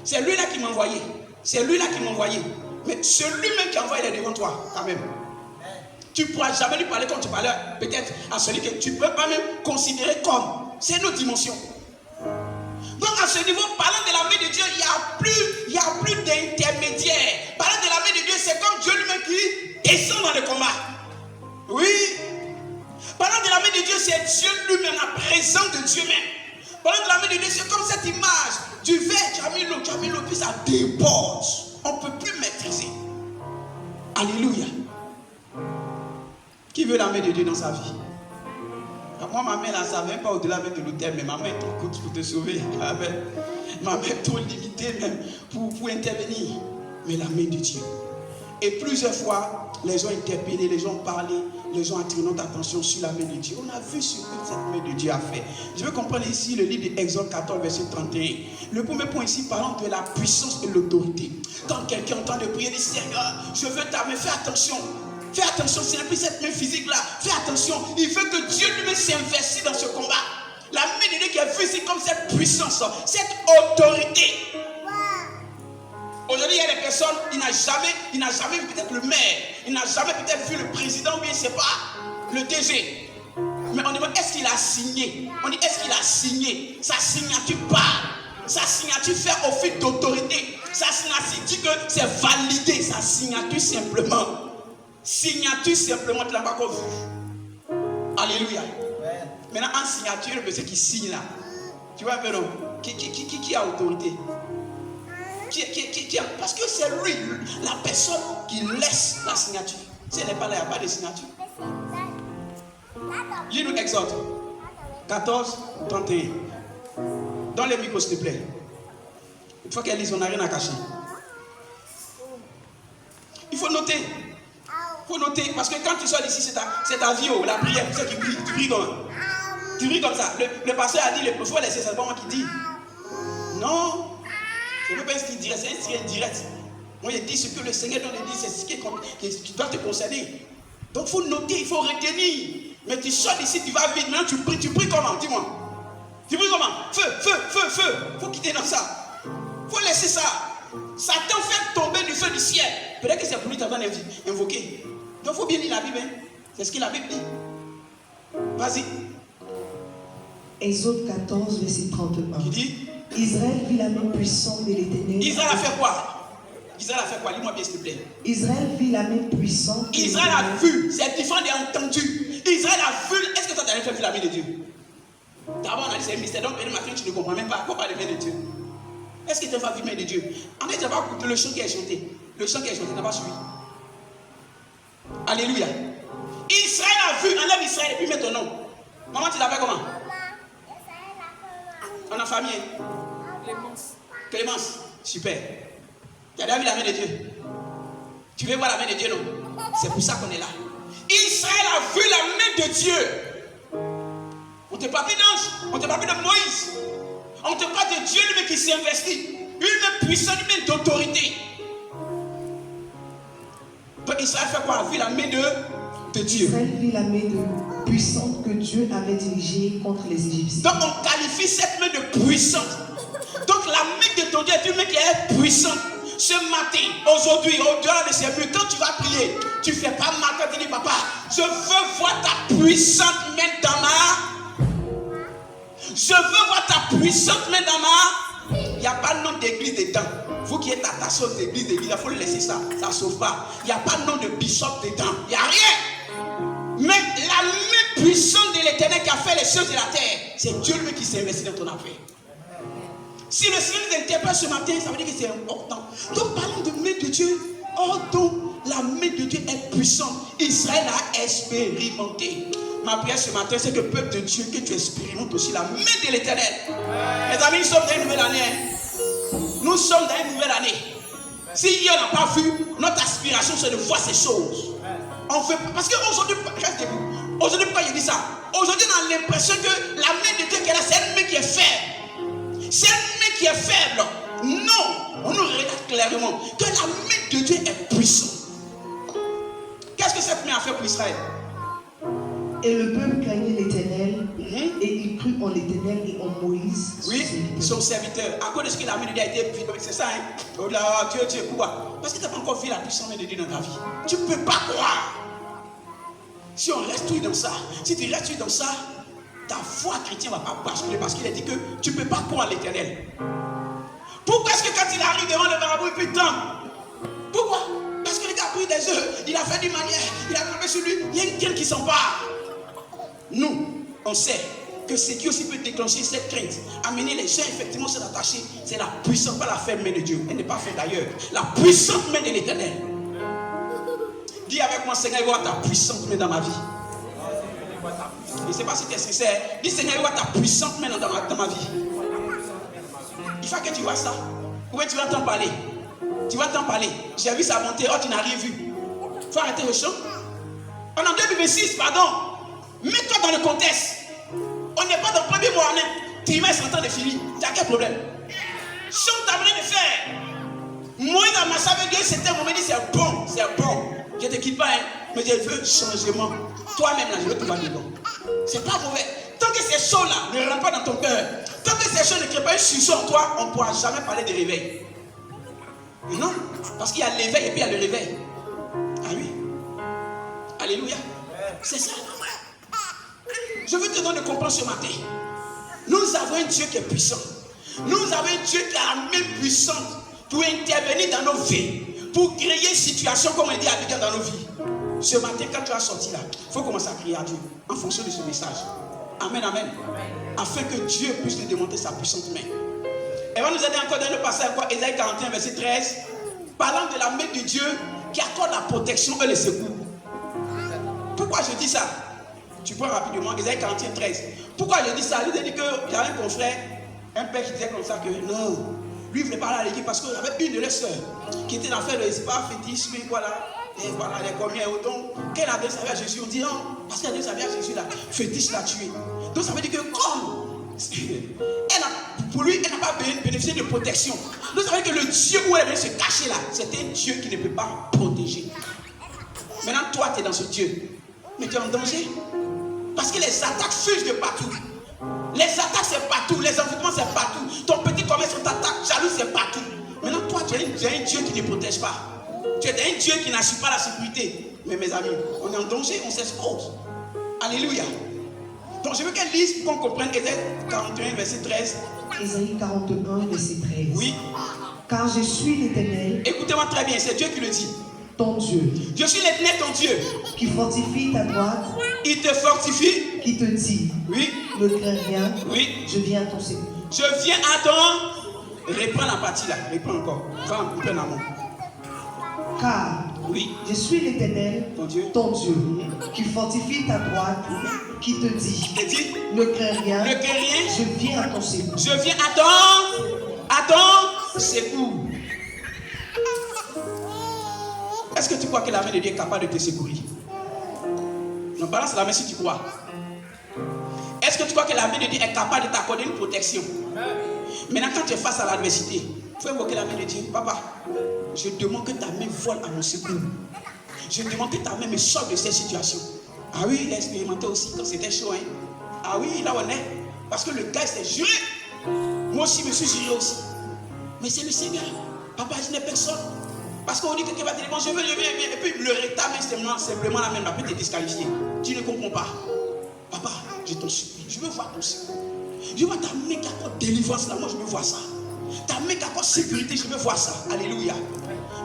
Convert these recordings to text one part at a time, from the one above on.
C'est lui-là qui m'a envoyé. C'est lui-là qui m'a envoyé. Mais celui-même qui a envoyé, il est devant toi, quand même. Tu ne pourras jamais lui parler comme tu parlais peut-être à celui que tu ne peux pas même considérer comme. C'est une autre dimension. Donc à ce niveau, parlant de la main de Dieu, il n'y a plus d'intermédiaire. Parlant de la main de Dieu, c'est comme Dieu lui-même qui descend dans le combat. Oui. Parlant de la main de Dieu, c'est Dieu lui-même, la présence de Dieu même. Parlant de la main de Dieu, c'est comme cette image du verre, tu as mis l'eau, puis ça déborde. On ne peut plus maîtriser. Alléluia. Qui veut la main de Dieu dans sa vie? Moi, ma main, là, ça ne vient pas au-delà avec le terme, mais ma main est trop courte pour te sauver. Amen. Ma main est trop limitée même pour intervenir. Mais la main de Dieu. Et plusieurs fois, les gens interpellés, les gens parlé, les gens attirent notre attention sur la main de Dieu. On a vu ce que cette main de Dieu a fait. Je veux comprendre ici le livre d'Exode 14, verset 31. Le premier point ici, parlant de la puissance et l'autorité. Quand quelqu'un entend de prier, dit Seigneur, je veux ta main, fais attention. Fais attention, c'est un peu cette main physique-là. Fais attention, il veut que Dieu lui-même s'investisse dans ce combat. La main de Dieu qui est vue comme cette puissance, cette autorité. Aujourd'hui, il y a des personnes, il n'a jamais vu peut-être le maire, il n'a jamais peut-être vu le président, ou je ne sais pas, le DG. Mais on demande, est-ce qu'il a signé? On dit, est-ce qu'il a signé? Sa signature parle. Sa signature fait office d'autorité. Sa signature dit que c'est validé. Sa signature simplement. Signature simplement, tu n'as pas encore vu. Alléluia. Amen. Maintenant, en signature, le monsieur qui signe là, tu vois, non? Qui a autorité? Parce que c'est lui, la personne qui laisse la signature. Si elle n'est pas là, il n'y a pas de signature. Lis-nous Exode 14, 31. Dans les micros, s'il te plaît. Il faut qu'elle lise, on n'a rien à cacher. Il faut noter. Il faut noter, parce que quand tu sors d'ici, c'est ta vie, la prière, c'est qui prie. Tu pries comme ça. Le pasteur a dit, il faut laisser, c'est pas moi qui dis. Non. Ce n'est pas un style direct, c'est un style direct. Moi, je dis ce que le Seigneur doit dire, c'est ce qui doit te concerner. Donc, il faut noter, il faut retenir. Mais tu sors d'ici, tu vas vite. Maintenant, tu pries comment? Dis-moi. Tu pries comment? Feu. Il faut quitter dans ça. Il faut laisser ça. Satan fait tomber du feu du ciel. Peut-être que c'est pour lui que tu as invoqué. Donc, il faut bien lire la Bible. Hein? C'est ce que la Bible dit. Vas-y. Exode 14, verset 31. Qui dit? Israël vit la main puissante de l'Éternel. Israël a fait quoi? Lis-moi bien s'il te plaît. Israël vit la main puissante. Israël a vu. C'est différent d'entendu. Israël a vu. Est-ce que toi tu as fait la main de Dieu? D'abord on a dit c'est un mystère. Donc ma fille tu ne comprends même pas. Pourquoi parler de main de Dieu? Est-ce que tu as vu la main de Dieu? En fait tu n'as pas écouté le chant qui est chanté. Le chant qui est chanté, tu n'as pas suivi. Alléluia. Israël a vu. Enlève Israël et puis mets ton nom. Maman tu l'appelles comment? On a famille. Clémence. Super. Tu as déjà vu la main de Dieu? Tu veux voir la main de Dieu, non? C'est pour ça qu'on est là. Israël a vu la main de Dieu. On ne te parle plus d'ange. On ne te parle plus de Moïse. On te parle de Dieu lui-même qui s'est investi. Une main puissante, une main d'autorité. Donc Israël fait quoi? A vu la main de Dieu. Israël vit la main puissante que Dieu avait dirigée contre les Égyptiens. Donc on qualifie cette main de puissante. Donc la main de ton Dieu est une main qui est puissante. Ce matin, aujourd'hui, au-delà de ces murs, quand tu vas prier, tu ne fais pas mal quand tu dis papa, je veux voir ta puissante main dans ma. Je veux voir ta puissante main dans ma. Il n'y a pas de nom d'église dedans. Vous qui êtes attaché aux églises, il faut le laisser ça. Ça ne sauve pas. Il n'y a pas de nom de bishop dedans. Il n'y a rien. Mais la main puissante de l'Éternel qui a fait les choses de la terre, c'est Dieu lui qui s'est investi dans ton affaire. Si le Seigneur nous interpelle ce matin, ça veut dire que c'est important. Donc parlons de main de Dieu. Oh donc la main de Dieu est puissante. Israël a expérimenté. Ma prière ce matin, c'est que peuple de Dieu, que tu expérimentes aussi la main de l'Éternel. Mes amis, nous sommes dans une nouvelle année. Nous sommes dans une nouvelle année. Si hier on n'a pas vu, notre aspiration c'est de voir ces choses. On veut, parce qu'aujourd'hui, reste debout. Aujourd'hui, pourquoi je dis ça? Aujourd'hui, on a l'impression que la main de Dieu qui est là, c'est une main qui est faible. C'est une main qui est faible. Non, on nous regarde clairement que la main de Dieu est puissante. Qu'est-ce que cette main a fait pour Israël? Et le peuple craignait l'Éternel, et il crut en l'Éternel et en Moïse, Oui, son serviteur. À cause de ce que la main de Dieu a été prise, c'est ça, hein? Oh là, Dieu, pourquoi? Parce que tu n'as pas encore vu la puissance de Dieu dans ta vie. Tu ne peux pas croire. Si on reste dans ça, si tu restes dans ça, ta foi chrétienne ne va pas basculer parce qu'il a dit que tu ne peux pas croire à l'Éternel. Pourquoi est-ce que quand il arrive devant le marabout, il peut tendre? Pourquoi? Parce que le gars a pris des œufs, il a fait du manière, il a frappé sur lui, il y a une crainte qui s'empare. Nous, on sait que ce qui aussi peut déclencher cette crainte, amener les gens effectivement à se rattacher, c'est la puissante, pas la faible main de Dieu. Elle n'est pas faite d'ailleurs. La puissante main de l'Éternel. Dis avec moi, Seigneur, vois ta puissante main dans ma vie. Je ne sais pas si tu es sincère. Dis, Seigneur, vois ta puissante main dans ma vie. Il faut que tu vois ça. Où tu vas t'en parler? Tu vas t'en parler. J'ai vu ça monter. Oh, tu n'as rien vu. Il faut arrêter le chant. En 2026, pardon. Mets-toi dans le contexte. On n'est pas dans le premier mois. Trimestre en train de finir. Tu as quel problème? Chante ta manière de faire. Moi, dans ma saveur, Dieu, c'était un moment dit c'est bon. C'est bon. Je ne te quitte pas, hein, mais je veux changement. Toi-même, là, je veux tout va dedans. C'est pas mauvais. Tant que ces choses-là ne rentrent pas dans ton cœur, tant que ces choses ne créent pas une succion en toi, on ne pourra jamais parler de réveil. Mais non, parce qu'il y a l'éveil et puis il y a le réveil. Ah oui. Alléluia. C'est ça. Je veux te donner de comprendre ce matin. Nous avons un Dieu qui est puissant. Nous avons un Dieu qui a la main puissante pour intervenir dans nos vies, pour créer une situation, comme on dit, habituelle dans nos vies. Ce matin, quand tu as sorti là, il faut commencer à crier à Dieu en fonction de ce message. Amen, amen. Afin que Dieu puisse te démontrer sa puissante main. Elle va nous aider encore dans le passage, Ésaïe 41, verset 13, parlant de la main de Dieu qui accorde la protection et le secours. Pourquoi je dis ça? Tu prends rapidement, Ésaïe 41, 13. Pourquoi je dis ça? Je dis que j'avais un confrère, un père qui disait comme ça que non, lui il voulait parler à l'équipe parce qu'il y avait une de leurs sœurs qui était dans l'affaire de l'espace, fétichisme, voilà. Et voilà, les combien autant qu'elle avait servi à Jésus. On dit non, parce qu'elle avait servi à Jésus là, fétiche l'a tué. Donc ça veut dire que comme pour lui, elle n'a pas bénéficié de protection. Donc ça veut dire que le Dieu où elle venait se cacher là, c'était un Dieu qui ne peut pas protéger. Maintenant, toi, tu es dans ce Dieu. Mais tu es en danger. Parce que les attaques fusent de partout. Les attaques, c'est partout. Les envoûtements, c'est partout. Ton petit commerce, on t'attaque. Jaloux, c'est partout. Maintenant, toi, tu es un Dieu qui ne protège pas. Tu es un Dieu qui n'assure pas la sécurité. Mais mes amis, on est en danger, on s'expose. Alléluia. Donc, je veux qu'elle lise pour qu'on comprenne Ésaïe 41, verset 13. Ésaïe 41, verset 13. Oui. Car je suis l'Éternel. Écoutez-moi très bien, c'est Dieu qui le dit. Ton Dieu. Je suis l'Éternel, ton Dieu. Qui fortifie ta droite. Il te fortifie. Qui te dit. Oui. Ne crains rien. Oui. Je viens à ton secours. Je viens à ton. Reprends la partie là. Reprends encore. Va un peu en amont. Car oui. Je suis l'Éternel, ton Dieu, qui fortifie ta droite, qui te dit, ne crains rien, je viens à ton secours. Je viens à ton secours. Est-ce que tu crois que la main de Dieu est capable de te secourir? Non, balance la main si tu crois. Est-ce que tu crois que la main de Dieu est capable de t'accorder une protection? Maintenant, quand tu es face à l'adversité, il faut invoquer la main de Dieu. Papa, je demande que ta main vole à mon secours. Je demande que ta main me sorte de cette situation. Ah oui, il a expérimenté aussi quand c'était chaud. Hein? Ah oui, là on est. Parce que le gars s'est juré. Moi aussi, je me suis juré aussi. Mais c'est le Seigneur. Papa, je n'ai personne. Parce qu'on dit que quelqu'un va te dire, bon, je veux. Et puis le réclame simplement la main va peut te disqualifier. Tu ne comprends pas. Papa, je t'en supplie. Je veux voir ton secours. Je vois ta main qui accorde délivrance là. Moi, je veux voir ça. Ta main qui accorde sécurité, je veux voir ça. Alléluia.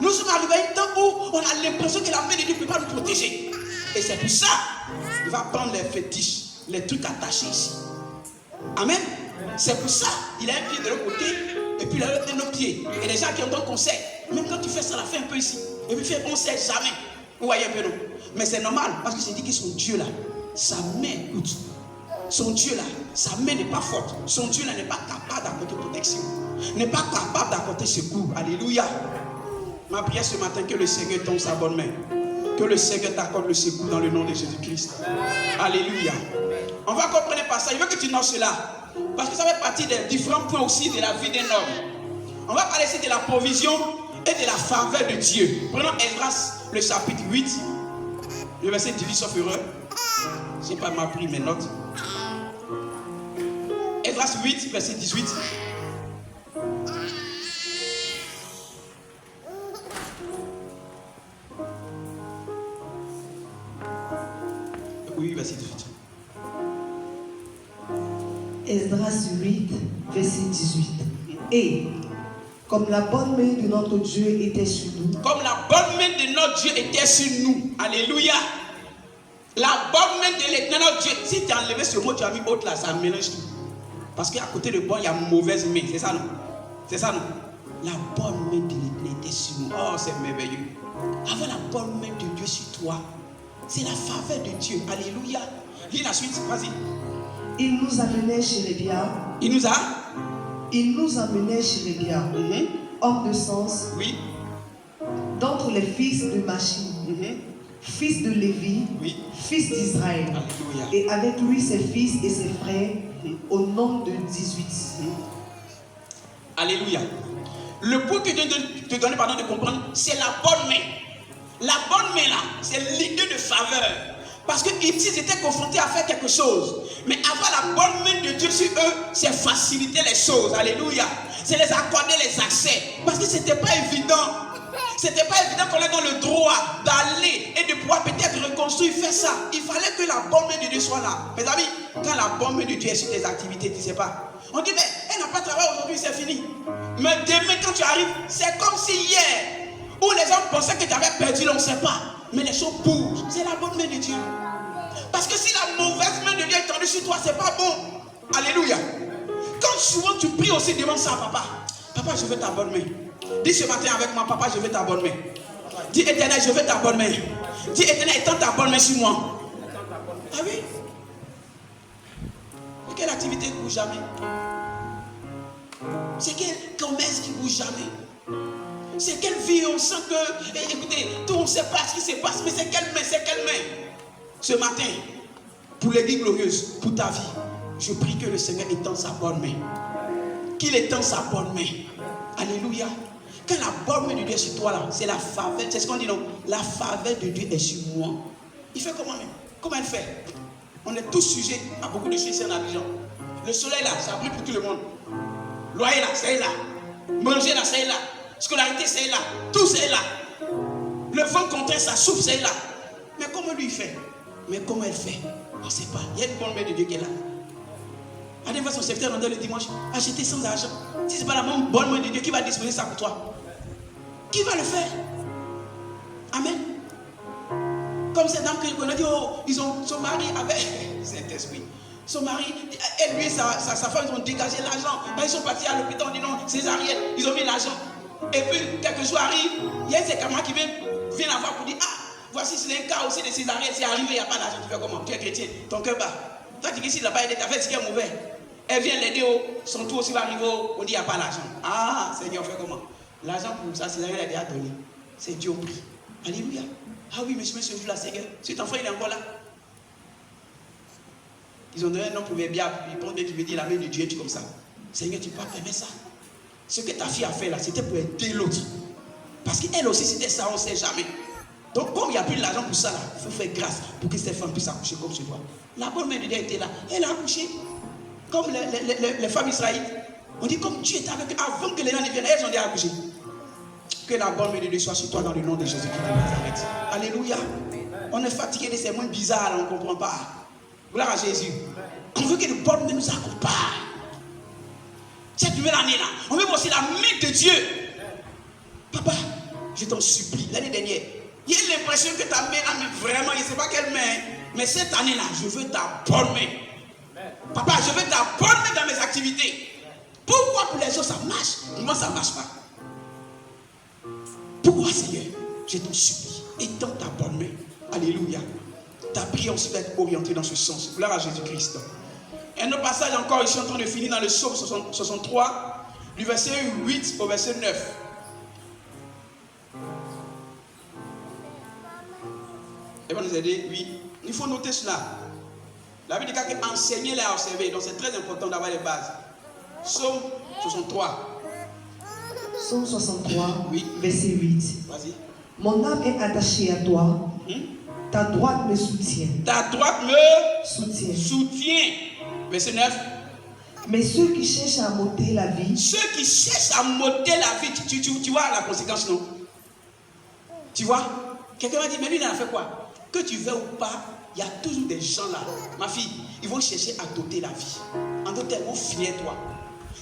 Nous sommes arrivés à un temps où on a l'impression que la main de Dieu ne peut pas nous protéger. Et c'est pour ça qu'il va prendre les fétiches, les trucs attachés ici. Amen. C'est pour ça qu'il a un pied de l'autre côté et puis il a un autre pied. Et les gens qui ont donné conseil, même quand tu fais ça, la fais un peu ici. Et puis on ne sait jamais. Vous voyez un peu non? Mais c'est normal parce que c'est dit que son Dieu là, sa main, écoute, son Dieu là, sa main n'est pas forte. Son Dieu là n'est pas capable d'apporter protection. N'est pas capable d'apporter secours. Alléluia. Ma prière ce matin, que le Seigneur tombe sa bonne main. Que le Seigneur t'accorde le secours dans le nom de Jésus-Christ. Alléluia. On va comprendre par ça. Je veux que tu notes cela. Parce que ça fait partie des différents points aussi de la vie d'un homme. On va parler ici de la provision et de la faveur de Dieu. Prenons Esdras, le chapitre 8, le verset 18 sauf erreur. J'ai pas mal pris mes notes. Esdras 8, verset 18. Oui, verset 18. Esdras 8, verset 18. Et comme la bonne main de notre Dieu était sur nous. Comme la bonne main de notre Dieu était sur nous. Alléluia. La bonne main de l'éternel Dieu. Si tu as enlevé ce mot, tu as mis autre là, ça mélange tout. Parce qu'à côté de bon, il y a mauvaise main. C'est ça, non? C'est ça, non? La bonne main de l'éternel était sur nous. Oh, c'est merveilleux. Avoir la bonne main de Dieu sur toi, c'est la faveur de Dieu. Alléluia. Lis la suite, vas-y. Il nous amenait chez les biens. Il nous amenait chez les biens. Homme de sens. Oui. D'entre les fils de Machine. Fils de Lévi. Oui. Fils d'Israël. Alléluia. Et avec lui ses fils et ses frères. Au nombre de 18. Alléluia. Le point que Dieu te donne de comprendre, c'est la bonne main. La bonne main là, c'est l'idée de faveur. Parce qu'ils étaient confrontés à faire quelque chose. Mais avoir la bonne main de Dieu sur eux, c'est faciliter les choses. Alléluia. C'est les accorder les accès. Parce que ce n'était pas évident. C'était pas évident qu'on ait dans le droit d'aller et de pouvoir peut-être reconstruire, faire ça. Il fallait que la bonne main de Dieu soit là. Mes amis, quand la bonne main de Dieu est sur tes activités, tu ne sais pas. On dit, mais elle n'a pas travaillé aujourd'hui, c'est fini. Mais demain, quand tu arrives, c'est comme si hier, où les gens pensaient que tu avais perdu, on ne sait pas. Mais les choses bougent. C'est la bonne main de Dieu. Parce que si la mauvaise main de Dieu est tendue sur toi, c'est pas bon. Alléluia. Quand souvent tu pries aussi devant ça, papa. Papa, je veux ta bonne main. Dis ce matin avec moi, papa, je veux ta bonne main. Dis Éternel, je veux ta bonne main. Dis Éternel, étends ta bonne main sur moi. Ah oui. Quelle activité qui ne bouge jamais? C'est quel commerce qui ne bouge jamais? C'est quelle vie? On sent que, écoutez, tout on ne sait pas ce qui se passe, mais c'est quelle main? C'est quelle main? Ce matin, pour l'église glorieuse, pour ta vie, je prie que le Seigneur étende sa bonne main. Qu'il étende sa bonne main. Alléluia. Quand la bonne main de Dieu est sur toi là, c'est la faveur. C'est ce qu'on dit, non? La faveur de Dieu est sur moi. Il fait comment même? Comment elle fait? On est tous sujets à beaucoup de choses ici en Abidjan. Le soleil là, ça brille pour tout le monde. Loyer là, c'est là. Manger là, c'est là. Scolarité, c'est là. Tout c'est là. Le vent contraire, ça souffle, c'est là. Mais comment lui il fait? Mais comment elle fait? On ne sait pas. Il y a une bonne main de Dieu qui est là. Allez voir son secrétaire le dimanche, acheter sans argent. Si ce n'est pas la même bonne main de Dieu, qui va disposer ça pour toi? Qui va le faire? Amen. Comme cette dame qu'on a dit, oh, son mari avait cet esprit. Son mari, et lui et sa femme, ils ont dégagé l'argent. Quand ils sont partis à l'hôpital, on dit non, césarienne, ils ont mis l'argent. Et puis, quelques jours arrivent, il y a ses camarades qui viennent la voir pour dire, ah, voici c'est un cas aussi de césarienne, c'est arrivé, il n'y a pas d'argent, tu fais comment? Tu es chrétien, ton cœur bat. Toi, tu dis qu'il n'a pas aidé, tu as fait ce qui est mauvais. Elle vient l'aider, son tour aussi va arriver, on dit il n'y a pas d'argent. Ah, Seigneur, on fait comment? L'argent pour ça, c'est elle a déjà donné. C'est Dieu au prix. Alléluia. Ah oui, monsieur, ce jour-là, Seigneur, cet enfant, il est encore là. Ils ont donné un nom proverbial, ils prennent tu veux dire la main de Dieu, tu comme ça. Seigneur, tu peux pas permettre ça. Ce que ta fille a fait là, c'était pour aider l'autre. Parce qu'elle aussi, c'était ça, on ne sait jamais. Donc, comme il n'y a plus d'argent pour ça, là, il faut faire grâce pour que cette femme puisse accoucher comme je vois. La bonne main de Dieu était là. Elle a accouché. Comme les femmes israélites. On dit comme Dieu était avec eux avant que les gens ne viennent, elles ont déjà accouché. Que la bonne main de Dieu soit sur toi dans le nom de Jésus-Christ de Nazareth. Alléluia. On est fatigué de ces mots bizarres, on ne comprend pas. Gloire à Jésus. On veut que le bonne main nous accompagne. Cette nouvelle année-là, on veut aussi la main de Dieu. Papa, je t'en supplie, l'année dernière, il y a l'impression que ta main là, mais vraiment, je ne sais pas quelle main, mais cette année-là, je veux ta bonne main. Papa, je veux ta bonne main dans mes activités. Pourquoi pour les autres ça marche? Pour moi, ça ne marche pas. Pourquoi, Seigneur? Je t'en supplie, étends ta bonne main. Alléluia. Ta prière aussi va être orientée dans ce sens. Gloire à Jésus-Christ. Et un autre passage encore, ici en train de finir dans le psaume 63, du verset 8 au verset 9. Elle va nous aider, oui. Il faut noter cela. La Bible dit qu'enseigner et observer. Donc c'est très important d'avoir les bases. Psaume 63. Psaume 63, oui. verset 8. Vas-y. Mon âme est attachée à toi. Ta droite me soutient. Ta droite me soutient. Verset 9. Mais ceux qui cherchent à m'ôter la vie. Ceux qui cherchent à m'ôter la vie, tu vois la conséquence, non? Tu vois? Quelqu'un m'a dit, mais lui, il en a fait quoi? Que tu veux ou pas, il y a toujours des gens là. Ma fille, ils vont chercher à t'ôter la vie. En d'autres termes, ils vont finir toi.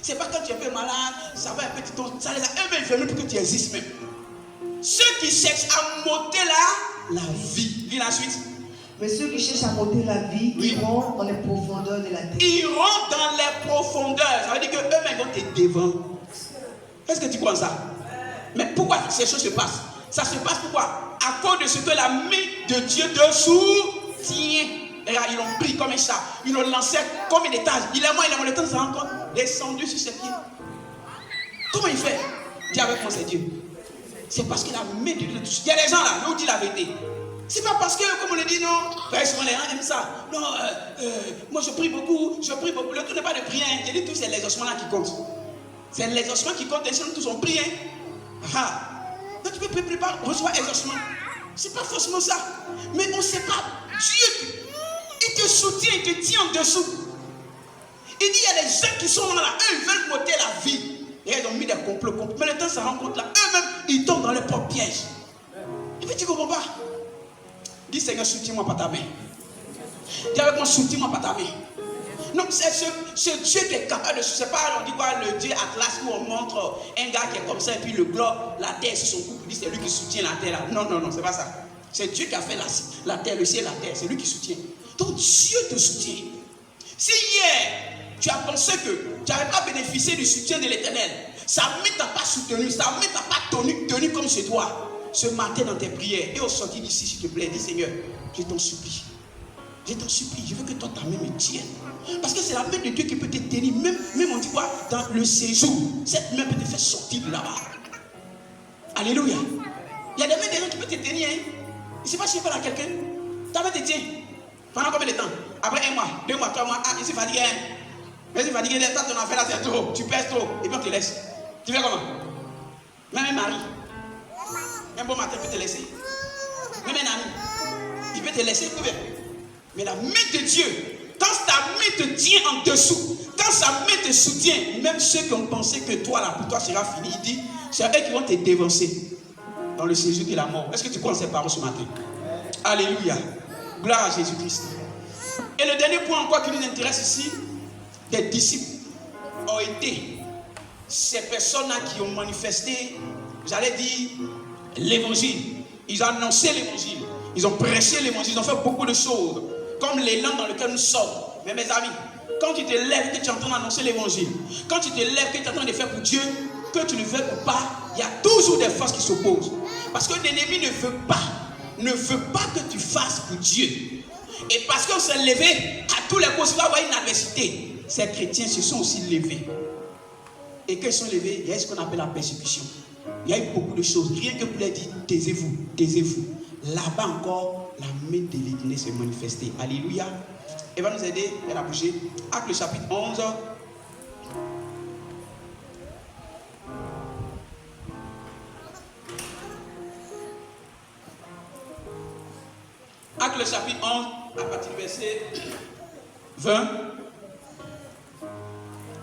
C'est pas quand tu es un peu malade, ça va un petit temps, ça les a eux-mêmes venus pour que tu existes même. Ceux qui cherchent à m'ôter la vie. Lis la suite. Mais ceux qui cherchent à m'ôter la vie, iront dans les profondeurs de la terre. Iront dans les profondeurs. Ça veut dire qu'eux-mêmes vont te dévendre. Est-ce que tu crois ça? Mais pourquoi ces choses se passent? Ça se passe pourquoi? À cause de ce que la main de Dieu te soutient. Regarde, ils l'ont pris comme un chat. Ils l'ont lancé comme un étage. Il est mort, le temps de se rendre compte. Descendu sur ses pieds. Comment il fait? Dis avec moi, c'est Dieu. C'est parce que la main de Dieu te soutient. Il y a des gens là, je vous dis la vérité. C'est pas parce que, comme on le dit, non, ben, souvent les gens aiment ça. Non, moi je prie beaucoup. Le tout n'est pas de prier. Je dis tout, c'est l'exaucement là qui compte. C'est l'exaucement qui compte. Les gens tous ont prié. Ah. Donc tu peux prier, reçois exaucement. C'est pas forcément ça. Mais on ne sait pas. Dieu, il te soutient, il te tient en dessous. Il dit, il y a des gens qui sont là, eux, ils veulent m'ôter la vie. Et ils ont mis des complots. Mais le temps ça rencontre là, eux-mêmes, ils tombent dans leur propre piège. Et puis tu ne comprends pas. Dis Seigneur, soutiens-moi par ta main. Dis avec moi, soutiens-moi par ta main. Non, c'est ce Dieu qui est capable de... C'est pas, on dit quoi, le Dieu Atlas où on montre un gars qui est comme ça et puis le globe, la terre sur son cou, il dit c'est lui qui soutient la terre là. Non, non, non, c'est pas ça. C'est Dieu qui a fait la terre, le ciel, la terre. C'est lui qui soutient. Donc Dieu te soutient. Si hier, tu as pensé que tu n'avais pas bénéficié du soutien de l'Éternel, sa main t'a pas soutenu, sa main t'a pas tenu comme chez toi. Ce matin dans tes prières et au sortir d'ici, s'il te plaît, dis Seigneur, je t'en supplie. Je t'en supplie, je veux que toi ta main me tienne. Parce que c'est la main de Dieu qui peut te tenir. Même on dit quoi? Dans le séjour, cette main peut te faire sortir de là-bas. Alléluia. Il y a des mains des gens qui peuvent te tenir. Hein? Je ne sais pas si je parle à quelqu'un. Ta main te tient. Pendant combien de temps? Après 1 mois, 2 mois, 3 mois. Ah, je suis fatigué. Je suis fatigué. Toi, ton affaire là, c'est trop. Tu pèses trop. Et puis on te laisse. Tu fais comment? Même un mari. Un bon matin peut te laisser. Même un ami. Il peut te laisser. Mais la main de Dieu, quand ta main te tient en dessous, quand sa main te soutient, même ceux qui ont pensé que toi, là, pour toi, sera fini, il dit, c'est eux qui vont te dévancer dans le séjour de la mort. Est-ce que tu crois en ces paroles ce matin? Alléluia. Gloire à Jésus-Christ. Et le dernier point encore qui nous intéresse ici, des disciples ont été ces personnes-là qui ont manifesté, j'allais dire, l'évangile. Ils ont annoncé l'évangile. Ils ont prêché l'évangile. Ils ont fait beaucoup de choses. Comme l'élan dans lequel nous sommes. Mais mes amis, quand tu te lèves, que tu es en train d'annoncer l'évangile, quand tu te lèves, que tu es en train de faire pour Dieu, que tu ne veux ou pas, il y a toujours des forces qui s'opposent. Parce que l'ennemi ne veut pas que tu fasses pour Dieu. Et parce qu'on s'est levé, à tous les coups, il va y avoir une adversité. Ces chrétiens se sont aussi levés. Et quand ils sont levés, il y a ce qu'on appelle la persécution. Il y a eu beaucoup de choses. Rien que pour leur dire, taisez-vous, taisez-vous. Là-bas encore, la main de l'Éternel s'est manifestée. Alléluia. Elle va nous aider, elle a bougé. Acte le chapitre 11. Acte le chapitre 11, à partir du verset 20.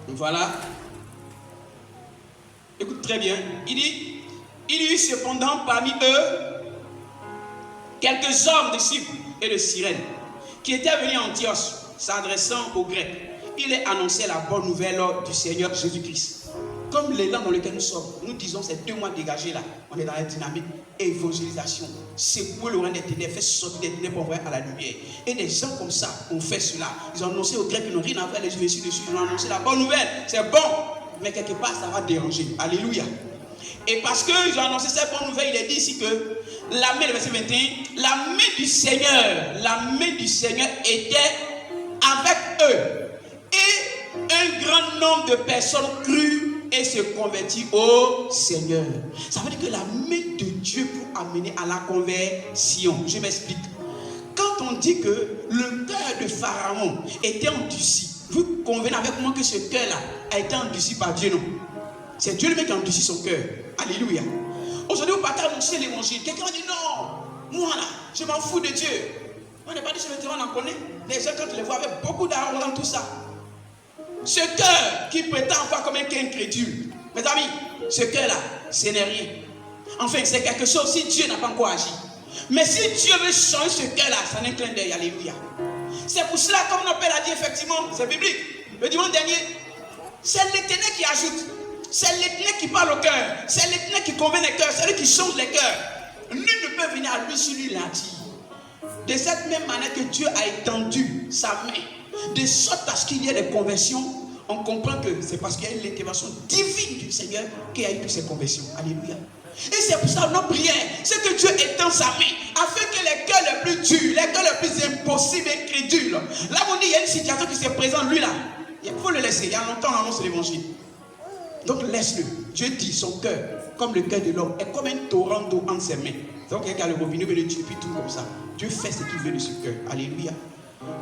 Voilà. Écoute très bien. Il dit, il y eut cependant parmi eux quelques hommes disciples et de Cyrène qui étaient venus à Antioche s'adressant aux Grecs. Il est annoncé la bonne nouvelle du Seigneur Jésus-Christ. Comme l'élan dans lequel nous sommes, nous disons ces 2 mois dégagés là, on est dans la dynamique évangélisation. Secouer le rang des ténèbres, faire sortir des ténèbres pour voir à la lumière. Et des gens comme ça ont fait cela. Ils ont annoncé aux Grecs qu'ils n'ont rien à faire, les Juifs dessus, ils ont annoncé la bonne nouvelle. C'est bon, mais quelque part ça va déranger. Alléluia. Et parce qu'ils ont annoncé cette bonne nouvelle, il est dit ici que la main, le verset 21, la main du Seigneur était avec eux. Et un grand nombre de personnes crurent et se convertit au Seigneur. Ça veut dire que la main de Dieu pour amener à la conversion. Je m'explique. Quand on dit que le cœur de Pharaon était endurci, vous convenez avec moi que ce cœur-là a été endurci par Dieu, non? C'est Dieu le mec qui a endurci son cœur. Alléluia. Aujourd'hui, vous partez annoncer l'évangile. Quelqu'un dit non. Moi là, je m'en fous de Dieu. On n'est pas dit sur le terrain, on en connaît. Les gens, quand tu les vois avec beaucoup d'argent, tout ça. Ce cœur qui prétend encore comme un cœur incrédule. Mes amis, ce cœur-là, ce n'est rien. Enfin, c'est quelque chose si Dieu n'a pas encore agi. Mais si Dieu veut changer ce cœur-là, ça n'est qu'un d'œil. Alléluia. C'est pour cela, comme notre Père l'a dit, effectivement, c'est biblique. Le dimanche dernier, c'est l'Éternel qui ajoute. C'est l'Éternel qui parle au cœur. C'est l'Éternel qui convainc les cœurs. C'est lui qui change les cœurs. Nul ne peut venir à lui si lui l'a dit. De cette même manière que Dieu a étendu sa main, de sorte à ce qu'il y ait des conversions, on comprend que c'est parce qu'il y a une intervention divine du Seigneur qu'il y a eu toutes ces conversions. Alléluia. Et c'est pour ça notre prière, c'est que Dieu étend sa main, afin que les cœurs les plus durs, les cœurs les plus impossibles, incrédules, là où on dit il y a une situation qui se présente, lui là, il faut le laisser. Il y a longtemps on annonce l'évangile. Donc laisse-le. Dieu dit son cœur, comme le cœur de l'homme, est comme un torrent d'eau entre ses mains. Donc quelqu'un a le robinet de Dieu, puis tout comme ça. Dieu fait ce qu'il veut de ce cœur. Alléluia.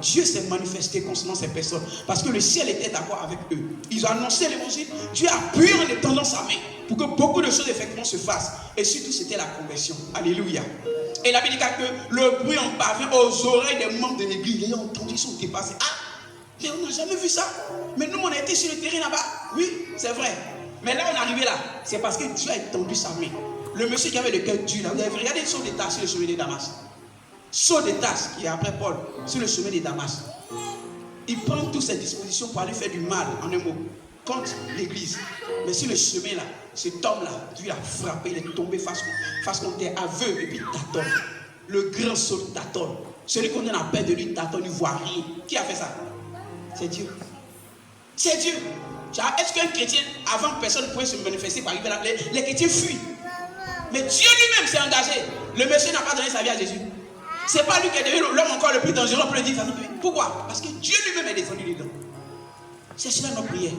Dieu s'est manifesté concernant ces personnes parce que le ciel était d'accord avec eux. Ils ont annoncé l'évangile. Dieu a appuyé en étendant sa main pour que beaucoup de choses effectivement se fassent. Et surtout, c'était la conversion. Alléluia. Et la Bible dit que le bruit en parvient aux oreilles des membres de l'église. Ils ont entendu, ils sont dépassés. Ah, mais on n'a jamais vu ça. Mais nous, on a été sur le terrain là-bas. Oui, c'est vrai. Mais là, on est arrivé là. C'est parce que Dieu a étendu sa main. Le monsieur qui avait le cœur dur, là, vous avez regardé le saut des tasses sur le sommet de Damas. Saut des tasses, qui est après Paul, sur le sommet de Damas. Il prend toutes ses dispositions pour aller faire du mal, en un mot, contre l'église. Mais sur le chemin là, cet homme-là, Dieu l'a frappé, il est tombé face contre terre, aveugle, et puis tâtonne. Le grand saut tâtonne. Celui qu'on a peur de lui tâtonne, il ne voit rien. Qui a fait ça? C'est Dieu. C'est Dieu. Est-ce qu'un chrétien, avant que personne ne pouvait se manifester par les chrétiens fuient? Mais Dieu lui-même s'est engagé. Le monsieur n'a pas donné sa vie à Jésus. C'est pas lui qui est devenu l'homme encore le plus dangereux pour le dire. Pourquoi? Parce que Dieu lui-même est descendu dedans. C'est cela notre prière.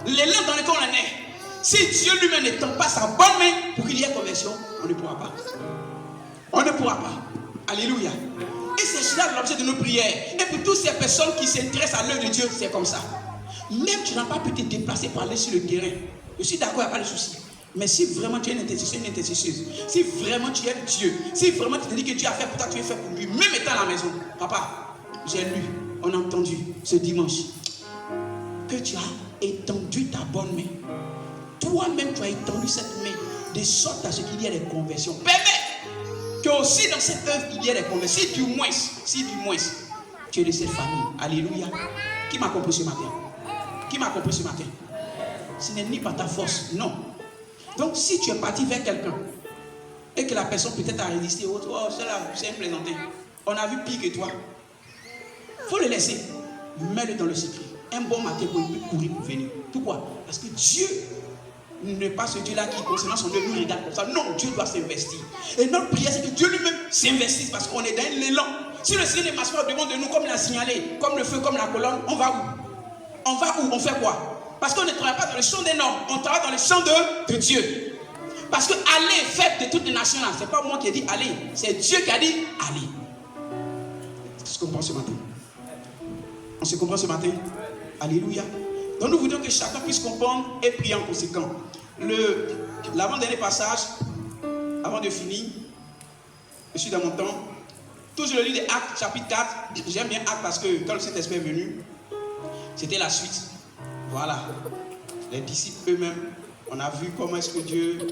L'élan dans lequel on est. Si Dieu lui-même n'étend pas sa bonne main pour qu'il y ait conversion, on ne pourra pas. On ne pourra pas. Alléluia. Et c'est cela l'objet de nos prières. Et pour toutes ces personnes qui s'intéressent à l'œuvre de Dieu, c'est comme ça. Même tu n'as pas pu te déplacer pour aller sur le terrain. Je suis d'accord, il n'y a pas de souci. Mais si vraiment tu es une intercesseuse, si vraiment tu aimes Dieu, si vraiment tu te dis que Dieu a fait pour toi, tu es fait pour lui, même étant à la maison, papa, j'ai lu, on a entendu ce dimanche que tu as étendu ta bonne main. Toi-même, tu as étendu cette main de sorte à ce qu'il y ait des conversions. Permets que aussi dans cette œuvre, il y ait des conversions. Si du moins, tu es de cette famille. Alléluia. Qui m'a compris ce matin? Qui m'a compris ce matin? Ce n'est ni par ta force, non. Donc, si tu es parti vers quelqu'un et que la personne peut-être a résisté, oh, celle-là, c'est une plaisanterie. On a vu pire que toi. Il faut le laisser. Mets-le dans le secret. Un bon matin, pour il peut courir pour venir. Pourquoi? Parce que Dieu n'est pas ce Dieu-là qui, concernant son œuvre, nous regarde comme ça. Non, Dieu doit s'investir. Et notre prière, c'est que Dieu lui-même s'investisse parce qu'on est dans l'élan. Si le Seigneur est massif devant de nous, comme il a signalé, comme le feu, comme la colonne, on va où? On va où? On fait quoi? Parce qu'on ne travaille pas dans le champ des normes, on travaille dans le champ de Dieu. Parce que allez, faites de toutes les nations là. Ce n'est pas moi qui ai dit allez, c'est Dieu qui a dit allez. On se comprend ce matin? On se comprend ce matin? Alléluia. Donc nous voudrions que chacun puisse comprendre et prier en conséquent. L'avant-dernier passage, avant de finir, je suis dans mon temps. Toujours le livre des Actes, chapitre 4. J'aime bien Actes parce que quand le Saint-Esprit est venu, c'était la suite. Voilà. Les disciples eux-mêmes, on a vu comment est-ce que Dieu,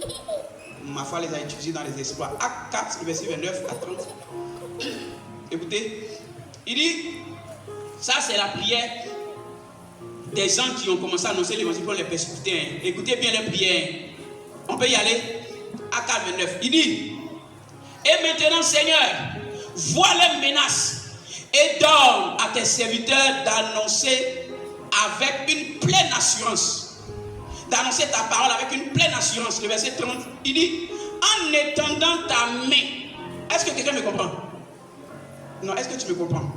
ma foi, les a utilisés dans les exploits. Acte 4, verset 29 à 30. Écoutez, il dit, ça c'est la prière des gens qui ont commencé à annoncer l'évangile pour les persécuter. Écoutez bien les prières. On peut y aller. Acte 4, 29. Il dit, et maintenant Seigneur, vois les menaces et donne à tes serviteurs d'annoncer avec une pleine assurance, d'annoncer ta parole avec une pleine assurance. Le verset 30, il dit, en étendant ta main. Est-ce que quelqu'un me comprend? Non, est-ce que tu me comprends?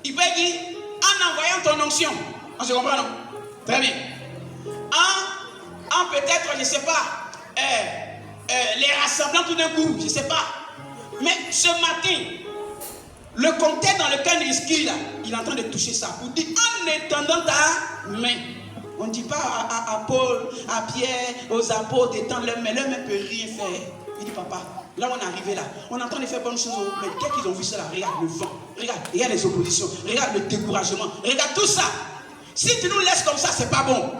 Il peut dire, en envoyant ton onction. On se comprend, non? Très bien. En peut-être, je ne sais pas, les rassemblant tout d'un coup, je ne sais pas. Mais ce matin, le contexte dans lequel il inscrit là, il est en train de toucher ça pour dire en étendant ta main. On ne dit pas à Paul, à Pierre, aux apôtres d'étendre leur main ne peut rien faire. Il dit, papa, là on est arrivé là, on est en train de faire bonne chose, mais dès qu'ils ont vu ça là, regarde le vent, regarde les oppositions, regarde le découragement, regarde tout ça. Si tu nous laisses comme ça, c'est pas bon.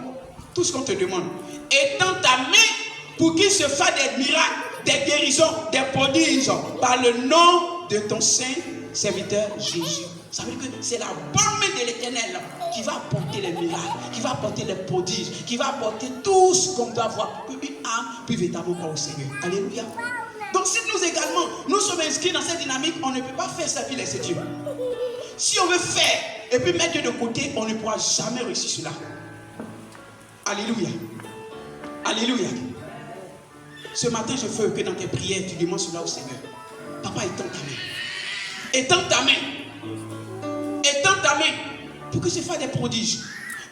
Tout ce qu'on te demande, étends ta main pour qu'il se fasse des miracles, des guérisons, des prodiges, par le nom de ton saint serviteur Jésus. Ça veut dire que c'est la bonne main de l'Éternel qui va apporter les miracles, qui va apporter les prodiges, qui va apporter tout ce qu'on doit voir pour qu'une âme puisse véritablement croire au Seigneur. Alléluia. Donc si nous également, nous sommes inscrits dans cette dynamique, on ne peut pas faire ça puis laisser Dieu. Si on veut faire et puis mettre Dieu de côté, on ne pourra jamais réussir cela. Alléluia. Alléluia. Ce matin, je veux que dans tes prières, tu demandes cela au Seigneur. Papa, étends ta main. Étends ta main. Étends ta main. Pour que se fasse des prodiges.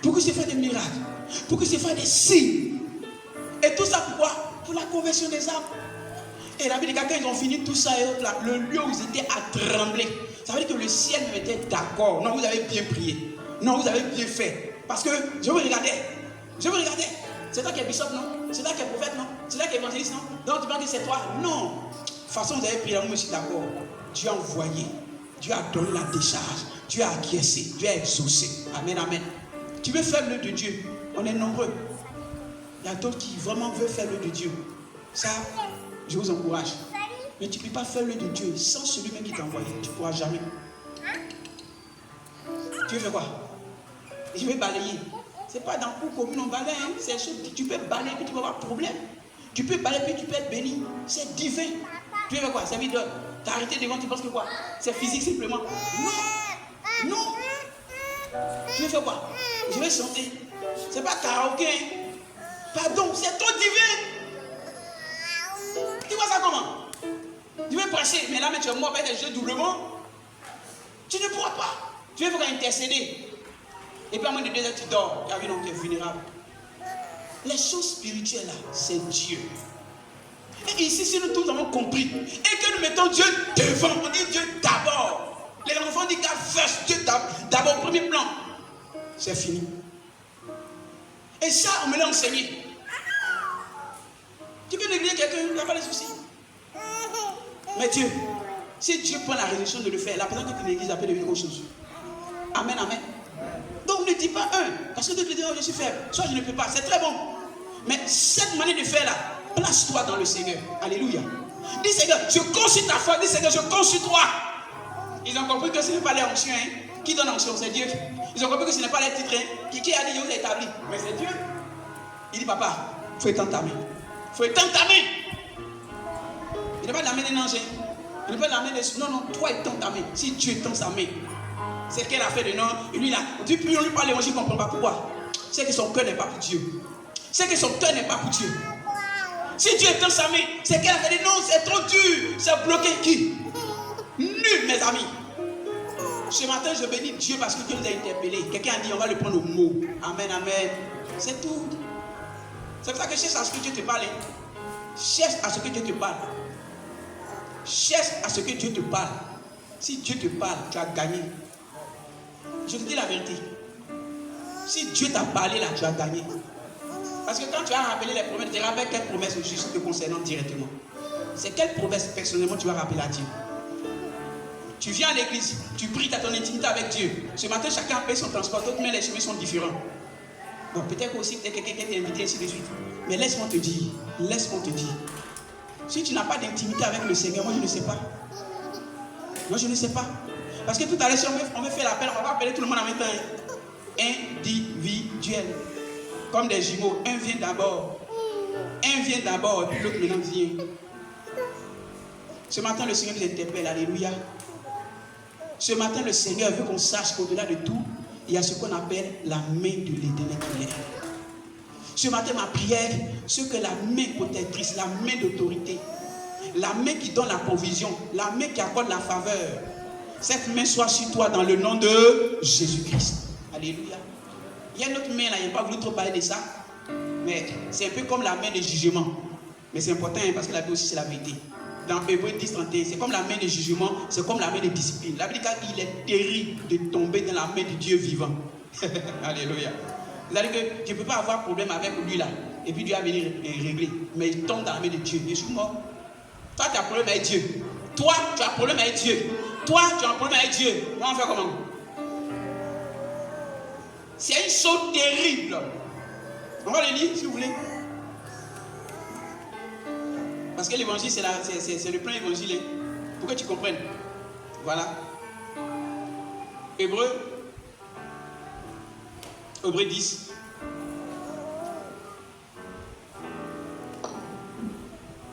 Pour que se fasse des miracles. Pour que se fasse des signes. Et tout ça pourquoi? Pour la conversion des âmes. Et la Bible dit que quand ils ont fini tout ça, le lieu où ils étaient a tremblé. Ça veut dire que le ciel était d'accord. Non, vous avez bien prié. Non, vous avez bien fait. Parce que je vous regardais. Je vous regardais. C'est toi qui es bishop, non? C'est toi qui es prophète, non? C'est toi qui es évangéliste, non? Donc tu penses que c'est toi? Non. De toute façon, vous avez prié, moi je suis d'accord. Dieu a envoyé. Dieu a donné la décharge. Dieu a acquiescé. Dieu a exaucé. Amen, amen. Tu veux faire l'œuvre de Dieu? On est nombreux. Il y a d'autres qui vraiment veulent faire l'œuvre de Dieu. Ça, je vous encourage. Mais tu ne peux pas faire l'œuvre de Dieu sans celui-même qui t'a envoyé. Tu ne pourras jamais. Tu veux faire quoi? Je vais balayer. Ce n'est pas dans le coup commun on balaye. Hein. C'est chose que tu peux balayer et puis tu vas avoir problème. Tu peux balayer et puis tu peux être béni. C'est divin. Tu veux faire quoi? C'est vidéo. Tu as arrêté devant, tu penses que quoi? C'est physique simplement. Non. Non. Tu veux faire quoi? Je vais chanter. Ce n'est pas karaoké. Hein. Pardon, c'est trop divin. Tu vois ça comment? Tu veux passer, mais là, tu vas mort avec des jeux doublement. Tu ne pourras pas. Tu veux faire intercéder. Et puis à moins de 2 heures, tu dors. Tu as vu, donc tu es vulnérable. Les choses spirituelles là, c'est Dieu. Et ici, si nous tous avons compris, et que nous mettons Dieu devant, on dit Dieu d'abord. Les enfants disent God first, Dieu d'abord, premier plan. C'est fini. Et ça, on me l'a enseigné. Tu peux négliger quelqu'un, il n'y a pas de souci. Mais Dieu, si Dieu prend la résolution de le faire, la personne que tu négliges, elle peut devenir autre chose. Amen, amen. Donc ne dis pas parce que tu te dis, oh, je suis faible, soit je ne peux pas, c'est très bon. Mais cette manière de faire là, place-toi dans le Seigneur. Alléluia. Dis Seigneur, je conçus ta foi, dis Seigneur, je conçus toi. Ils ont compris que ce n'est pas les anciens. Hein. Qui donne l'onction? C'est Dieu. Ils ont compris que ce n'est pas les titres. Hein. Qui a dit, je vous ai établi. Mais c'est Dieu. Il dit, papa, il faut étendre ta main. Il faut étendre ta main. Il n'est pas de la main d'un ange. Il n'est pas de la main de... Non, toi étends ta main. Si Dieu étend sa main, c'est qu'elle a fait de nom. Et lui là, depuis on lui parle l'évangile, il ne comprend pas pourquoi. C'est que son cœur n'est pas pour Dieu. C'est que son cœur n'est pas pour Dieu. Si Dieu étend sa main, c'est qu'elle a fait de non, c'est trop dur. C'est bloqué qui? Nul, mes amis. Ce matin, je bénis Dieu parce que Dieu nous a interpellés. Quelqu'un a dit, on va le prendre au mot. Amen, amen. C'est tout. C'est pour ça que cherche à ce que Dieu te parle. Cherche à ce que Dieu te parle. Cherche à ce que Dieu te parle. Si Dieu te parle, tu as gagné. Je te dis la vérité. Si Dieu t'a parlé là, tu as gagné. Parce que quand tu as rappelé les promesses, tu te rappelles quelle promesse juste te concernant directement. C'est quelle promesse personnellement tu vas rappeler à Dieu. Tu viens à l'église, tu pries, tu as ton intimité avec Dieu. Ce matin, chacun paye son transport, d'autres, mais les chemins sont différents. Bon, peut-être aussi, peut-être quelqu'un qui t'a invité, ainsi de suite. Mais laisse-moi te dire, si tu n'as pas d'intimité avec le Seigneur, moi je ne sais pas. Moi je ne sais pas. Parce que tout à l'heure, si on veut faire l'appel, on va appeler tout le monde en même temps. Individuel. Comme des jumeaux. Un vient d'abord, et puis l'autre maintenant vient. Ce matin, le Seigneur nous interpelle. Alléluia. Ce matin, le Seigneur veut qu'on sache qu'au-delà de tout, il y a ce qu'on appelle la main de l'Éternel qui est. Ce matin, ma prière, c'est que la main protectrice, la main d'autorité, la main qui donne la provision, la main qui accorde la faveur, cette main soit sur toi dans le nom de Jésus-Christ. Alléluia. Il y a une autre main là, il n'y a pas voulu trop parler de ça, mais c'est un peu comme la main de jugement. Mais c'est important hein, parce que la Bible aussi c'est la vérité. Dans Hébreux 10, 31, c'est comme la main de jugement, c'est comme la main de discipline. La Bible dit qu'il est terrible de tomber dans la main de Dieu vivant. Alléluia. C'est-à-dire que tu ne peux pas avoir problème avec lui là, et puis Dieu va venir régler. Mais il tombe dans la main de Dieu. Je suis mort. Toi, tu as un problème avec Dieu. Toi, tu as un problème avec Dieu. Toi, tu as un problème avec Dieu. On va faire comment? C'est une chose terrible. On va le lire, si vous voulez. Parce que l'évangile, c'est le plein évangile. Pour que tu comprennes. Voilà. Hébreu 10.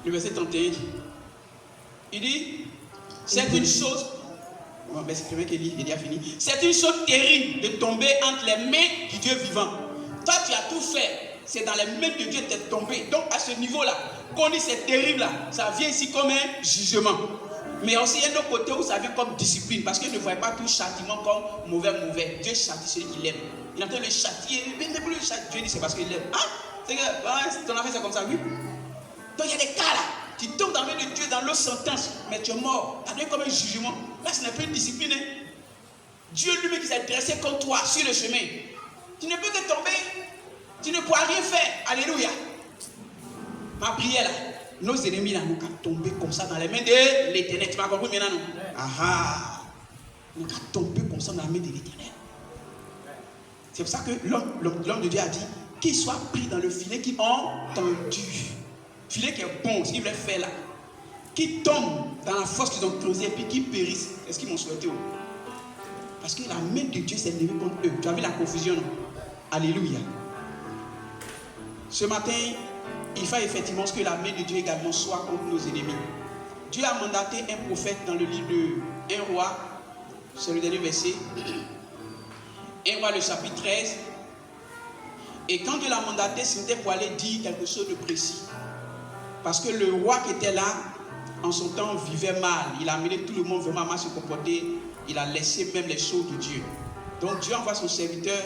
Le verset 31. Il dit, c'est une chose. Bon, ben c'est quelqu'un qui lit, il a déjà fini. C'est une chose terrible de tomber entre les mains du Dieu vivant. Toi, tu as tout fait. C'est dans les mains de Dieu que tu es tombé. Donc, à ce niveau-là, qu'on dit c'est terrible, là, ça vient ici comme un jugement. Mais aussi, il y a un autre côté où ça vient comme discipline. Parce qu'il ne voit pas tout châtiment comme mauvais. Dieu châtie celui qui l'aime. Il est en train de le châtier. Mais plus le châtier, Dieu dit c'est parce qu'il l'aime. Ah, c'est que ton affaire c'est comme ça, oui. Donc, il y a des cas là. Tu tombes dans la main de Dieu dans l'autre sentence, mais tu es mort. Ça devient comme un jugement. Là, ce n'est pas une discipline. Hein. Dieu lui-même qui s'est dressé comme toi sur le chemin. Tu ne peux que tomber. Tu ne pourras rien faire. Alléluia. Ma prière là, nos ennemis là, nous qu'à tomber comme ça dans les mains de l'Éternel. Tu m'as compris maintenant, non? Ah, nous qu'à tomber comme ça dans les mains de l'Éternel. C'est pour ça que l'homme de Dieu a dit qu'il soit pris dans le filet qui ont tendu. Filet qui est bon, ce qu'il voulait faire là. Qui tombe dans la fosse qu'ils ont creusée et puis qui périssent. Est-ce qu'ils m'ont souhaité? Parce que la main de Dieu s'est levée contre eux. Tu as vu la confusion, non? Alléluia. Ce matin, il faut effectivement que la main de Dieu également soit contre nos ennemis. Dieu a mandaté un prophète dans le livre de 1 roi, c'est le dernier verset. 1 roi, le chapitre 13. Et quand Dieu l'a mandaté, c'était pour aller dire quelque chose de précis. Parce que le roi qui était là, en son temps, vivait mal. Il a amené tout le monde vraiment mal se comporter. Il a laissé même les choses de Dieu. Donc Dieu envoie son serviteur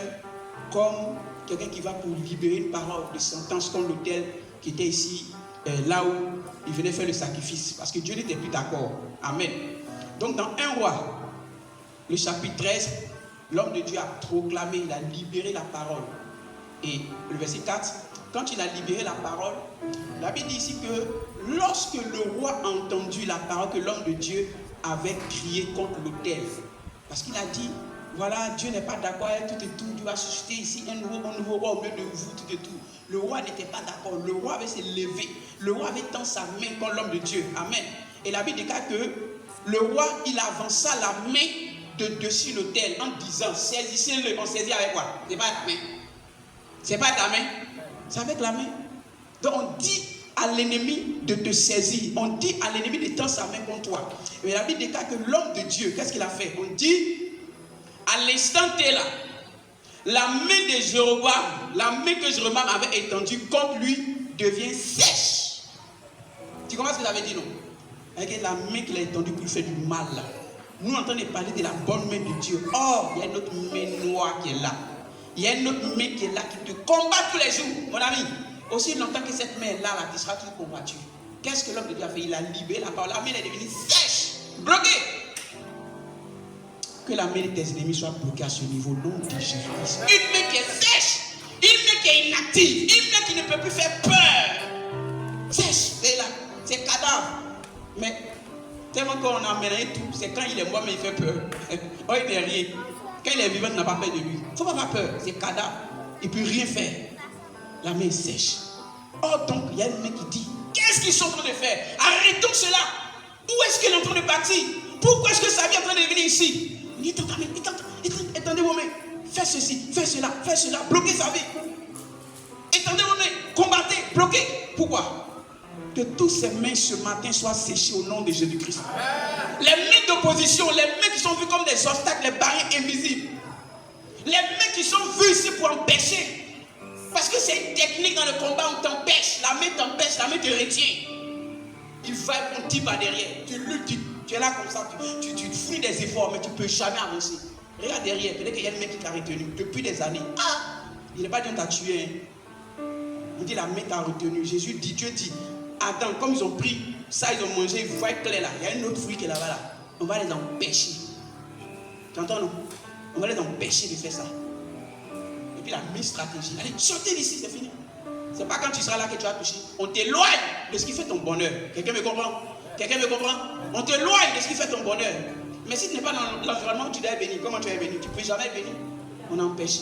comme quelqu'un qui va pour libérer une parole de sentence comme l'autel qui était ici, là où il venait faire le sacrifice. Parce que Dieu n'était plus d'accord. Amen. Donc dans 1 roi, le chapitre 13, l'homme de Dieu a proclamé, il a libéré la parole. Et le verset 4, quand il a libéré la parole, la Bible dit ici que lorsque le roi a entendu la parole que l'homme de Dieu avait crié contre l'autel, parce qu'il a dit, voilà, Dieu n'est pas d'accord avec tout et tout, Dieu va susciter ici un nouveau roi au milieu de vous, tout et tout. Le roi n'était pas d'accord, le roi avait s'est levé, le roi avait tendu sa main contre l'homme de Dieu, amen. Et la Bible déclare que le roi, il avança la main de dessus l'autel en disant, saisissez-le. On saisit avec quoi? C'est pas la main. C'est pas ta main, c'est avec la main. Donc on dit à l'ennemi de te saisir. On dit à l'ennemi de tendre sa main contre toi. Mais la Bible déclare que l'homme de Dieu, qu'est-ce qu'il a fait? On dit, à l'instant T là, la main de Jéroboam, la main que Jéroboam avait étendue contre lui, devient sèche. Tu comprends ce que ça veut dire, non? Avec la main qu'il a étendue pour lui faire du mal là. Nous, en train de parler de la bonne main de Dieu. Or, il y a une autre main noire qui est là. Il y a une autre main qui est là, qui te combat tous les jours, mon ami. Aussi longtemps que cette main est là, tu seras toujours combattu. Qu'est-ce que l'homme de Dieu a fait? Il a libéré la parole. La main est devenue sèche, bloquée. Que la main de tes ennemis soit bloquée à ce niveau, nom de Jésus-Christ. Une main qui est sèche, une main qui est inactive, une main qui ne peut plus faire peur. Sèche, c'est là, c'est cadavre. Mais tellement qu'on a mélangé tout, c'est quand il est mort, mais il fait peur. Oh, il n'est rien. Quand il est vivant, tu n'as pas peur de lui. Il ne faut pas avoir peur, c'est cadavre. Il ne peut rien faire. La main est sèche. Or donc, il y a une main qui dit, qu'est-ce qu'ils sont en train de faire? Arrêtons cela. Où est-ce qu'il est en train de partir? Pourquoi est-ce que sa vie est en train de venir ici? Étendez vos mains. Faites ceci, faites cela. Bloquez sa vie. Étendez vos mains. Combattez, bloquez. Pourquoi? Que toutes ces mains ce matin soient séchées au nom de Jésus-Christ. Les mains d'opposition, les mains qui sont vues comme des obstacles, les barrières invisibles. Les mains qui sont vues ici pour empêcher. Parce que c'est une technique dans le combat, on t'empêche. La main t'empêche, la main te retient. Il va et on tire par derrière. Tu luttes, tu es là comme ça, tu fouilles des efforts, mais tu ne peux jamais avancer. Regarde derrière, peut-être qu'il y a une main qui t'a retenu depuis des années. Ah, il n'est pas dit on t'a tué. Hein. Il dit la main t'a retenu. Jésus dit, Dieu dit, Adam, comme ils ont pris ça, ils ont mangé, ils voient clair là. Il y a une autre fruit qui est là-bas. Là. On va les empêcher. Tu entends, non? On va les empêcher de faire ça. Et puis la même stratégie. Allez, sortez d'ici, c'est fini. C'est pas quand tu seras là que tu vas toucher. On t'éloigne de ce qui fait ton bonheur. Quelqu'un me comprend? Quelqu'un me comprend? On te loigne de ce qui fait ton bonheur. Mais si tu n'es pas dans l'environnement où tu dois être béni, comment tu es béni? Tu ne peux jamais être béni. On empêche.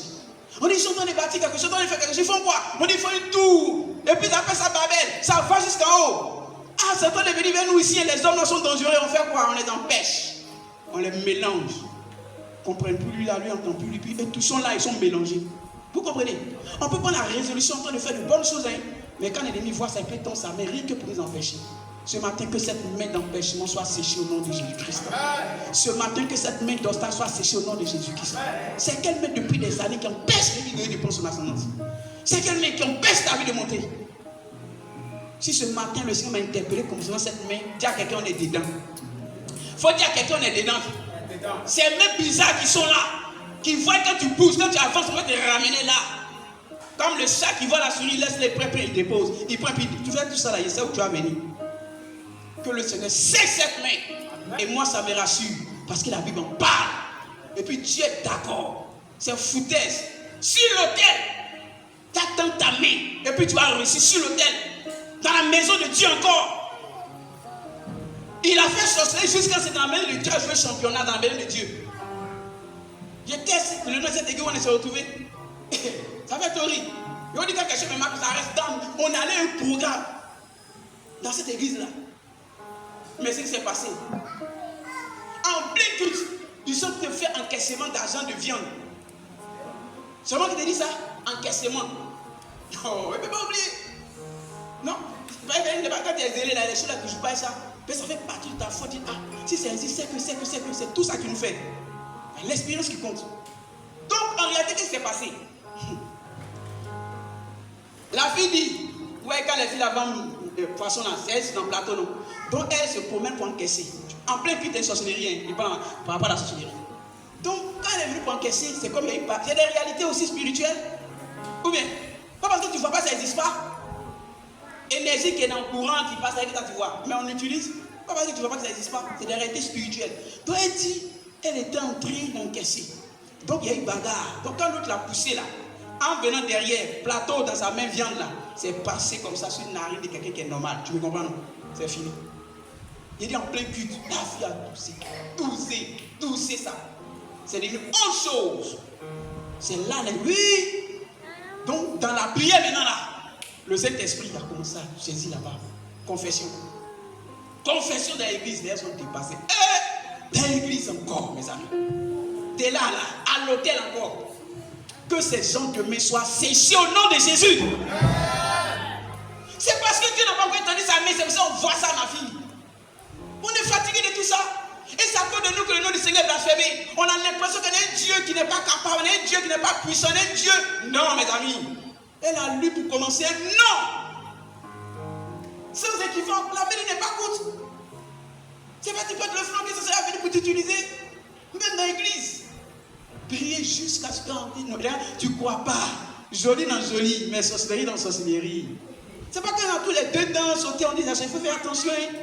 On dit, ils sont en train de bâtir quelque chose, ils sont en train de faire quelque chose. Ils font quoi? On dit, ils font une tour. Et puis, après ça, Babel, ça va jusqu'en haut. Ah, c'est en train de venir vers nous ici. Et les hommes sont dangereux. On fait quoi? On les empêche. On les mélange. Ils ne comprennent plus lui là, lui n'entend plus lui. Et tous sont là, ils sont mélangés. Vous comprenez? On peut prendre la résolution en train de faire de bonnes choses. Hein. Mais quand l'ennemi voit ça, il peut tendre sa main rien que pour nous empêcher. Ce matin, que cette main d'empêchement soit séchée au nom de Jésus-Christ. Ce matin, que cette main d'obstacle soit séchée au nom de Jésus-Christ. C'est quelle main depuis des années qui empêche l'ennemi de prendre son ascendance? C'est quelle main qui empêche ta vie de monter? Si ce matin, le Seigneur m'a interpellé comme ça, cette main, dis à quelqu'un, on est dedans. Il faut dire à quelqu'un, on est dedans. Ces mains bizarres qui sont là, qui voient quand tu pousses, quand tu avances, on va te ramener là. Comme le chat qui voit la souris, il laisse les prêts, il dépose. Il prend, puis tu fais tout ça là, il sait où tu vas venir. Que le Seigneur sait cette main. Et moi, ça me rassure. Parce que la Bible en parle. Et puis Dieu est d'accord. C'est foutaise. Sur l'autel, tu attends ta main. Et puis tu vas réussir sur l'autel. Dans la maison de Dieu encore. Il a fait sorcellerie jusqu'à ce que dans la maison de Dieu a joué championnat dans la maison de Dieu. J'étais le nom de cette église où on s'est retrouvé. Ça fait horrible. Et on dit quelque chose, mais ça reste dans. On allait un programme dans cette église-là. Mais ce qui s'est passé, en plein culte, ils ont fait encaissement d'argent de viande. C'est moi qui te dis ça? Encaissement. Oh, il ne peut pas oublier. Non. Quand tu es zélé là, les choses là que je passe ça, mais ça fait partie de ta faute. Ah, si c'est ainsi, c'est tout ça qui nous fait. L'expérience qui compte. Donc, en réalité, qu'est-ce qui s'est passé? La fille dit, ouais, quand les filles vendent poisson dans 16, dans le plateau, non. Donc, elle se promène pour encaisser. En plein culte, elle ne sorcellerie rien. Il parle par rapport à la sorcellerie. Donc, quand elle est venue pour encaisser, c'est comme il y a des réalités aussi spirituelles. Ou bien, pas parce que tu ne vois pas, ça n'existe pas. Énergie qui est dans le courant, qui passe avec ça, tu vois. Mais on utilise, pas parce que tu ne vois pas que ça n'existe pas. C'est des réalités spirituelles. Donc, elle dit, elle était en train d'encaisser. Donc, il y a eu bagarre. Donc, quand l'autre l'a poussé là, en venant derrière, plateau dans sa main viande là, c'est passé comme ça sur une narine de quelqu'un qui est normal. Tu me comprends, non? C'est fini. Il dit en plein culte, la fille a toussé ça. C'est devenu autre chose. C'est là, oui. Donc, dans la prière maintenant là, le Saint-Esprit a commencé à saisir là-bas. Confession. Confession dans l'église, les gens sont dépassés. Dans l'église encore, mes amis. T'es là, à l'hôtel encore. Que ces gens demain soient séchés au nom de Jésus. C'est parce que Dieu n'a pas encore entendu sa main, c'est pour ça qu'on voit ça, ma fille. On est fatigué de tout ça. Et c'est à cause de nous que le nom du Seigneur est blasphémé. On a l'impression qu'il y a un Dieu qui n'est pas capable, il y a un Dieu qui n'est pas puissant, il y a un Dieu. Non, mes amis. Elle a lu pour commencer. Non. Sans équivoque, la vie n'est pas courte. C'est pas tu peux te le flanquer, ça sera venu pour t'utiliser. Même dans l'église. Prier jusqu'à ce qu'on dise, non, tu ne crois pas. Joli dans joli, mais sorcellerie dans sorcellerie. C'est pas que dans tous les deux dents sauter, on dit, il faut faire attention. Hein.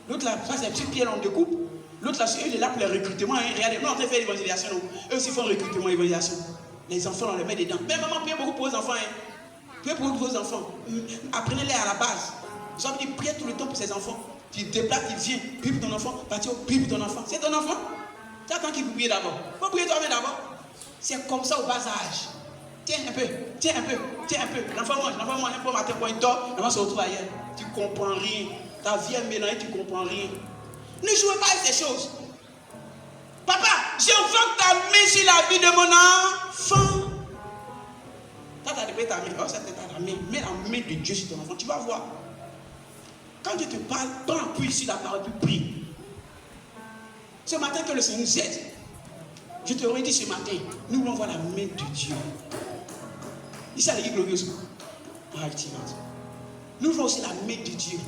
L'autre là, ça c'est un petit pied, on découpe. L'autre là, il est là pour le recrutement. Hein. Regardez, nous on fait l'évangélisation. Eux aussi font recrutement, évaluation. Les enfants, on les met dedans. Mais maman, priez beaucoup pour vos enfants. Hein. Priez pour vos enfants. Apprenez-les à la base. J'ai envie de prier tout le temps pour ses enfants. Tu te déplaces, tu viens, prie pour ton enfant. Prie pour ton enfant. C'est ton enfant. Tu attends qu'il vous prie d'abord. Il faut prier toi-même d'abord. C'est comme ça au bas âge. Tiens un peu. L'enfant mange, un peu matin pour une dort, l'enfant se retrouve ailleurs. Tu ne comprends rien. Ta vie est mélangée, tu ne comprends rien. Ne jouez pas avec ces choses. Papa, j'invoque ta main sur la vie de mon enfant. Quand tu as déposé ta main, c'est ta main. Mets la main de Dieu sur ton enfant, tu vas voir. Quand Dieu te parle, prends appui sur la parole, tu pries. Ce matin que le Seigneur nous aide. Je te redis ce matin, nous voulons voir la main de Dieu. Ici à l'église glorieuse. Nous voulons aussi la main de Dieu.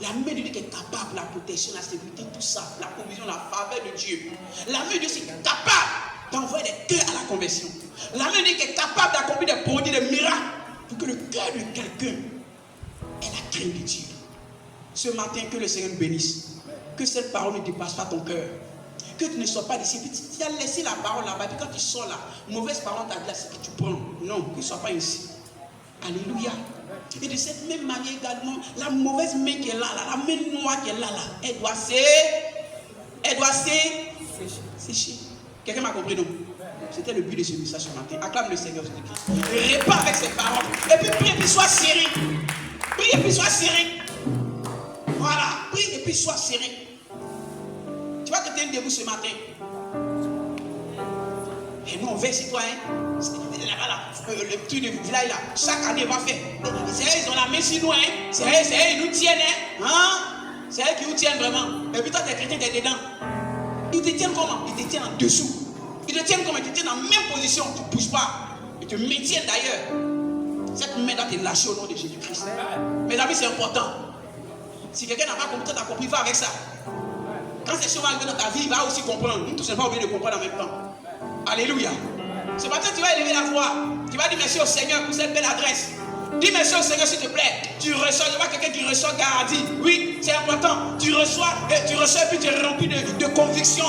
La main de Dieu qui est capable, la protection, la sécurité, tout ça, la provision, la faveur de Dieu. La main de Dieu qui est capable d'envoyer des cœurs à la conversion. La main de Dieu qui est capable d'accomplir des produits, des miracles, pour que le cœur de quelqu'un ait la crainte de Dieu. Ce matin, que le Seigneur nous bénisse. Que cette parole ne dépasse pas ton cœur. Que tu ne sois pas disciple. Tu as laissé la parole là-bas. Et quand tu sors là, mauvaise parole t'a glacé que tu prends. Non, que ce ne soit pas ici. Alléluia. Et de cette même manière également, la mauvaise main qui est là, la main noire qui est là, elle doit sécher. Quelqu'un m'a compris, non? C'était le but de ce message ce matin. Acclame le Seigneur. Réponds avec ses paroles. Et puis prie et puis sois serré. Prie et puis sois serré. Voilà. Prie et puis sois serré. Tu vois que tu es debout ce matin. Et nous on veille sur toi. Le petit de village là, chaque année va faire. C'est eux, ils ont la main sur nous. C'est eux, ils nous tiennent. C'est eux qui nous tiennent vraiment. Et puis toi, t'es chrétien, t'es dedans. Ils te tiennent comment? Ils te tiennent en dessous. Ils te tiennent comment? Ils te tiennent en même position. Tu ne bouges pas. Ils te maintiennent d'ailleurs. Cette main doit te lâcher au nom de Jésus-Christ. Mes amis, c'est important. Si quelqu'un n'a pas compris, tu as compris, va avec ça. Quand ces choses vont arriver dans ta vie, il va aussi comprendre. Nous, tous, on ne va pas oublier de comprendre en même temps. Alléluia. Ce matin, tu vas élever la voix. Tu vas dire merci au Seigneur pour cette belle adresse. Dis merci au Seigneur, s'il te plaît. Tu reçois, je vois quelqu'un qui reçoit garantie. Oui, c'est important. Tu reçois, et puis tu es rempli de conviction,